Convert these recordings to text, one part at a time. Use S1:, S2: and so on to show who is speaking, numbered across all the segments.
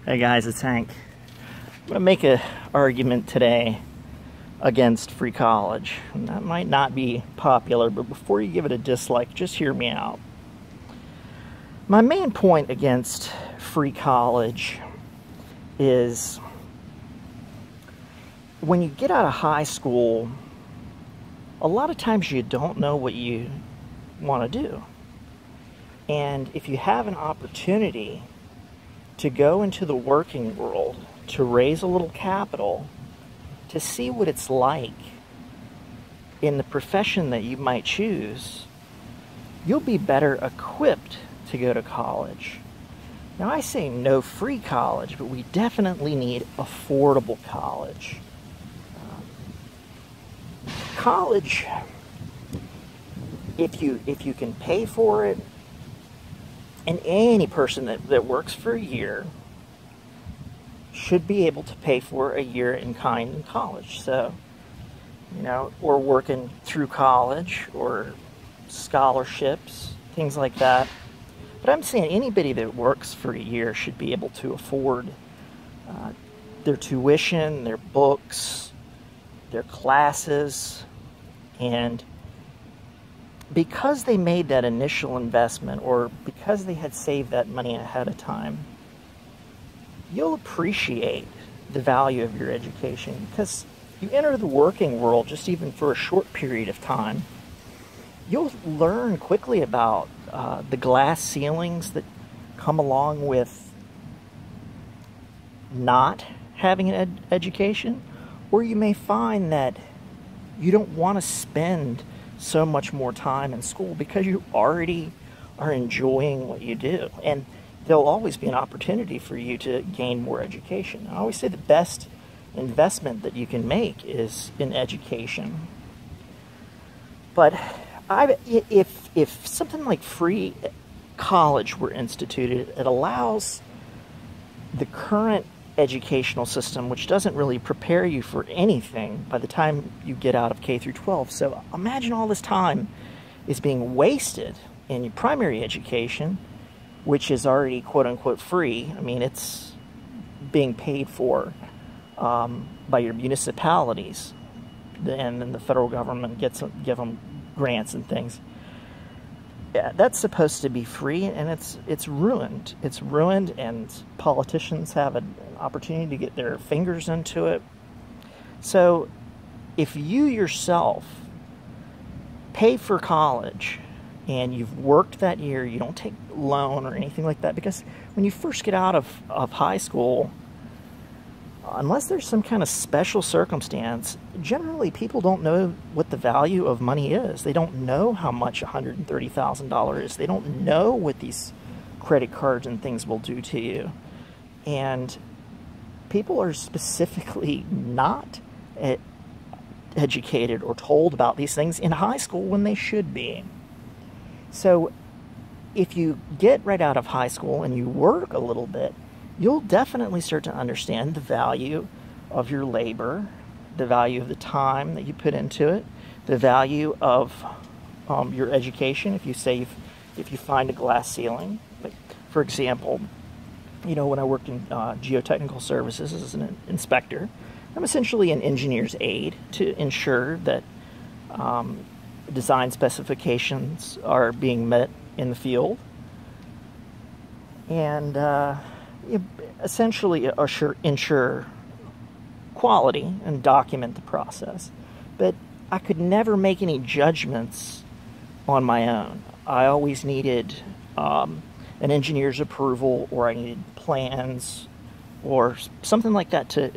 S1: Hey guys, it's Hank. I'm going to make an argument today against free college. And that might not be popular, but before you give it a dislike, just hear me out. My main point against free college is when you get out of high school, a lot of times you don't know what you want to do. And if you have an opportunity to go into the working world, to raise a little capital, to see what it's like in the profession that you might choose, you'll be better equipped to go to college. Now, I say no free college, but we definitely need affordable college. College, if you can pay for it, and any person that works for a year should be able to pay for a year in kind in college. So, or working through college or scholarships, things like that. But I'm saying anybody that works for a year should be able to afford their tuition, their books, their classes, and because they made that initial investment, or because they had saved that money ahead of time, you'll appreciate the value of your education. Because you enter the working world, just even for a short period of time, you'll learn quickly about the glass ceilings that come along with not having an education, or you may find that you don't want to spend so much more time in school because you already are enjoying what you do. And there'll always be an opportunity for you to gain more education. I always say the best investment that you can make is in education. But if something like free college were instituted, it allows the current educational system, which doesn't really prepare you for anything by the time you get out of K through 12. So imagine all this time is being wasted in your primary education, which is already quote-unquote free. I mean, it's being paid for by your municipalities, and then the federal government give them grants and things. Yeah, that's supposed to be free, and it's ruined. It's ruined, and politicians have an opportunity to get their fingers into it. So if you yourself pay for college and you've worked that year, you don't take a loan or anything like that, because when you first get out of high school, unless there's some kind of special circumstance, generally people don't know what the value of money is. They don't know how much $130,000 is. They don't know what these credit cards and things will do to you. And people are specifically not educated or told about these things in high school when they should be. So if you get right out of high school and you work a little bit, you'll definitely start to understand the value of your labor, the value of the time that you put into it, the value of your education. If you find a glass ceiling, like for example, when I worked in geotechnical services as an inspector, I'm essentially an engineer's aide to ensure that design specifications are being met in the field, and essentially ensure quality and document the process. But I could never make any judgments on my own. I always needed an engineer's approval, or I needed plans or something like that to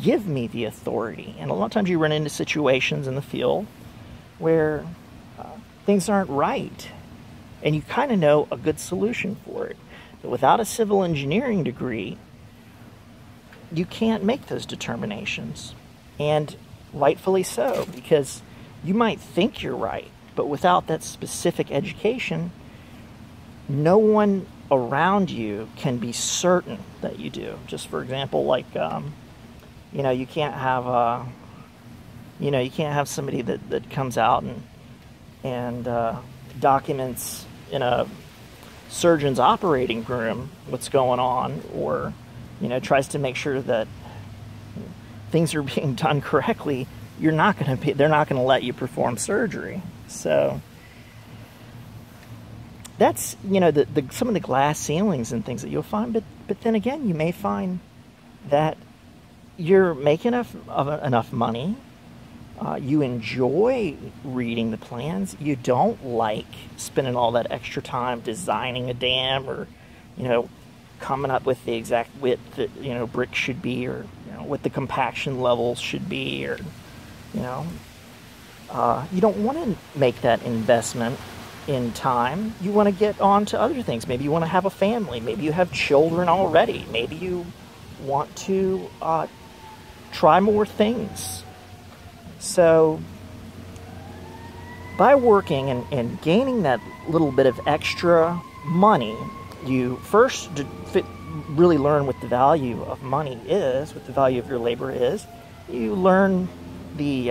S1: give me the authority. And a lot of times you run into situations in the field where things aren't right, and you kind of know a good solution for it. But without a civil engineering degree, you can't make those determinations. And rightfully so, because you might think you're right, but without that specific education, no one around you can be certain that you do. Just for example, like you can't have you can't have somebody that comes out and documents in a surgeon's operating room what's going on, or tries to make sure that things are being done correctly, they're not going to let you perform surgery. So that's, some of the glass ceilings and things that you'll find. But then again, you may find that you're making enough money. You enjoy reading the plans. You don't like spending all that extra time designing a dam, or, coming up with the exact width that, bricks should be, or, what the compaction levels should be, or, you don't want to make that investment in time. You want to get on to other things. Maybe you want to have a family. Maybe you have children already. Maybe you want to try more things. So by working and gaining that little bit of extra money, you first really learn what the value of money is, what the value of your labor is. You learn the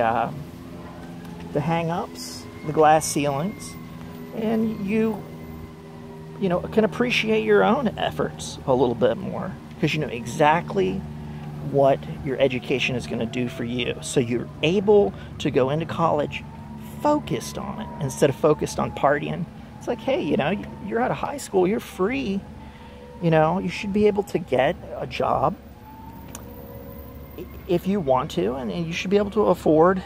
S1: hang-ups, the glass ceilings, and you can appreciate your own efforts a little bit more, because you know exactly what your education is going to do for you. So you're able to go into college focused on it instead of focused on partying. It's like, hey, you're out of high school, you're free. You should be able to get a job if you want to, and you should be able to afford,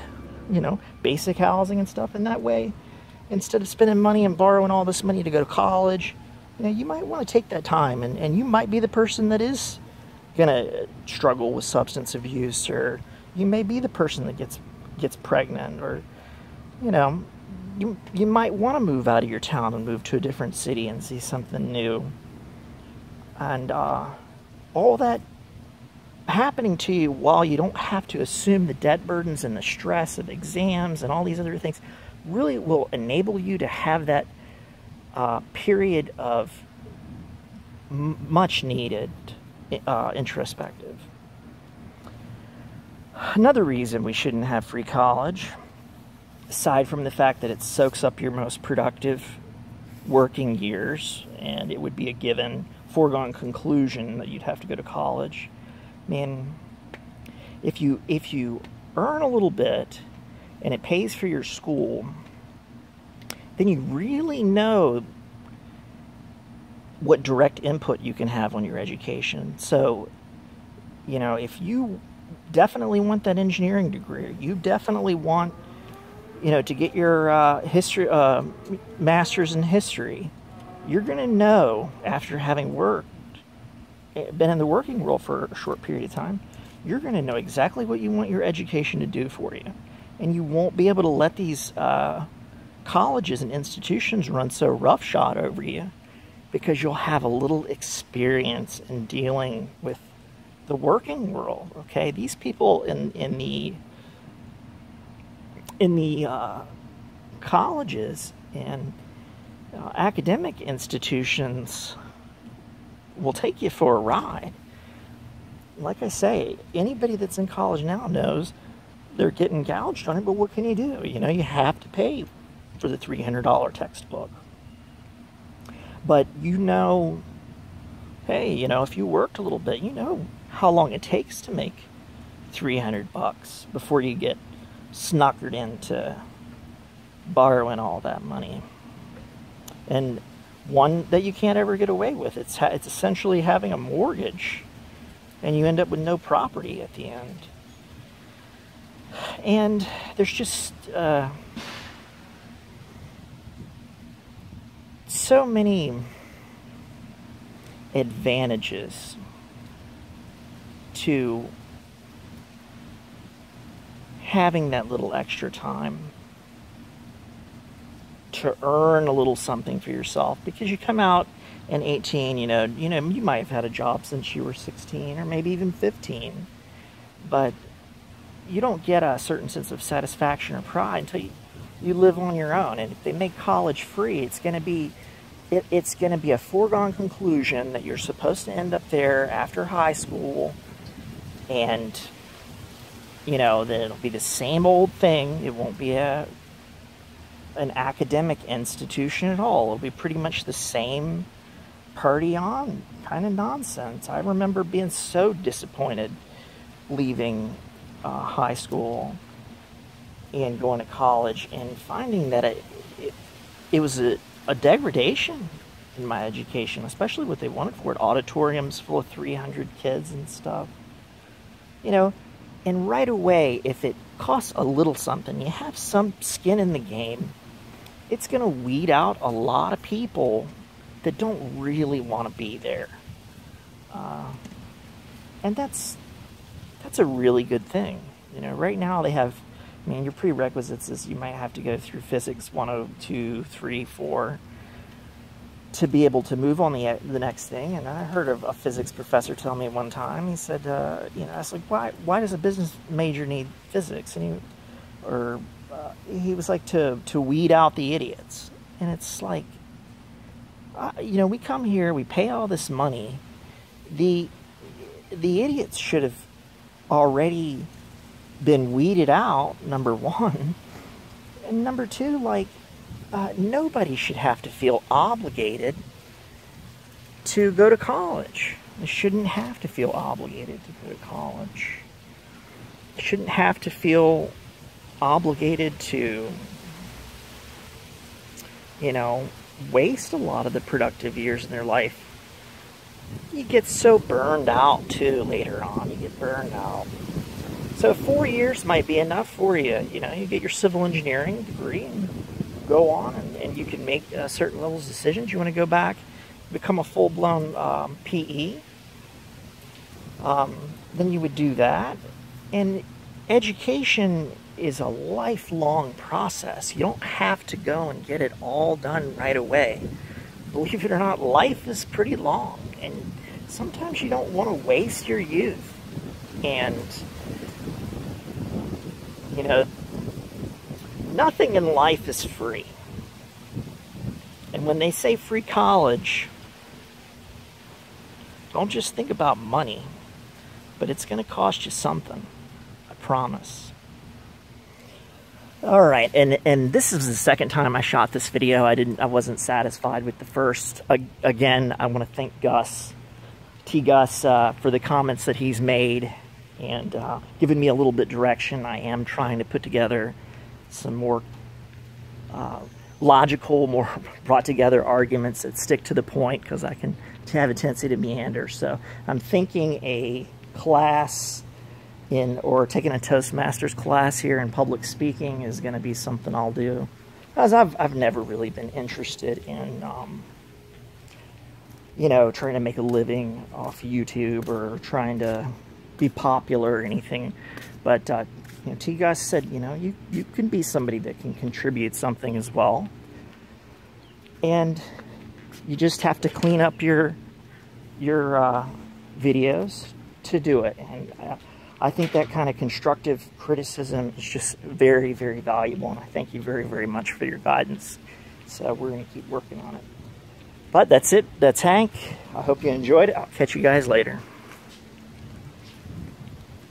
S1: basic housing and stuff. And that way, instead of spending money and borrowing all this money to go to college, you might want to take that time, and you might be the person that is gonna struggle with substance abuse, or you may be the person that gets pregnant, or you might want to move out of your town and move to a different city and see something new. And all that happening to you while you don't have to assume the debt burdens and the stress of exams and all these other things really will enable you to have that period of much needed introspective. Another reason we shouldn't have free college, aside from the fact that it soaks up your most productive working years, and it would be a given foregone conclusion that you'd have to go to college. Man, if you earn a little bit and it pays for your school, then you really know what direct input you can have on your education. So, if you definitely want that engineering degree, you definitely want, to get your history, master's in history, you're going to know, after having been in the working world for a short period of time, you're going to know exactly what you want your education to do for you. And you won't be able to let these colleges and institutions run so roughshod over you, because you'll have a little experience in dealing with the working world. Okay, these people in the colleges and academic institutions will take you for a ride. Like I say, anybody that's in college now knows they're getting gouged on it, but what can you do? You have to pay for the $300 textbook. But hey, if you worked a little bit, how long it takes to make $300 before you get snookered into borrowing all that money. And one that you can't ever get away with. It's essentially having a mortgage, and you end up with no property at the end. And there's just so many advantages to having that little extra time to earn a little something for yourself, because you come out in 18, you might have had a job since you were 16 or maybe even 15, but you don't get a certain sense of satisfaction or pride until you live on your own. And if they make college free, it's going to be a foregone conclusion that you're supposed to end up there after high school, and then it'll be the same old thing. It won't be an academic institution at all. It'll be pretty much the same party on kind of nonsense. I remember being so disappointed leaving high school and going to college and finding that it was a degradation in my education, especially what they wanted for it. Auditoriums full of 300 kids and stuff. You know, and right away, if it costs a little something, you have some skin in the game, it's going to weed out a lot of people that don't really want to be there. And that's a really good thing. You know, right now they have, I mean, your prerequisites is you might have to go through physics 102, 3, 4 to be able to move on the next thing. And I heard of a physics professor tell me one time, he said, you know, I was like, why does a business major need physics? And he was like, to weed out the idiots. And it's like, you know, we come here, we pay all this money. The idiots should have already been weeded out, number one. And number two, like, nobody should have to feel obligated to go to college. They shouldn't have to feel obligated to go to college. They shouldn't have to feel obligated to, you know, waste a lot of the productive years in their life. You get so burned out too later on. You get burned out. So 4 years might be enough for you. You know, you get your civil engineering degree and go on, and you can make certain levels of decisions. You want to go back, become a full-blown PE, then you would do that. And education is a lifelong process. You don't have to go and get it all done right away. Believe it or not, life is pretty long, and sometimes you don't want to waste your youth. And, you know, nothing in life is free. And when they say free college, don't just think about money, but it's going to cost you something. I promise. All right, and this is the second time I shot this video. I wasn't satisfied with the first. Again, I want to thank Gus, T-Gus, for the comments that he's made and giving me a little bit direction. I am trying to put together some more logical, more brought together arguments that stick to the point, because I can have a tendency to meander. So I'm thinking a class or taking a Toastmasters class here in public speaking is going to be something I'll do, because I've never really been interested in you know, trying to make a living off YouTube or trying to be popular or anything. But you know, T-Gus said, you know, you can be somebody that can contribute something as well, and you just have to clean up your videos to do it. And I think that kind of constructive criticism is just very, very valuable, and I thank you very, very much for your guidance. So we're going to keep working on it. But that's it. That's Hank. I hope you enjoyed it. I'll catch you guys later.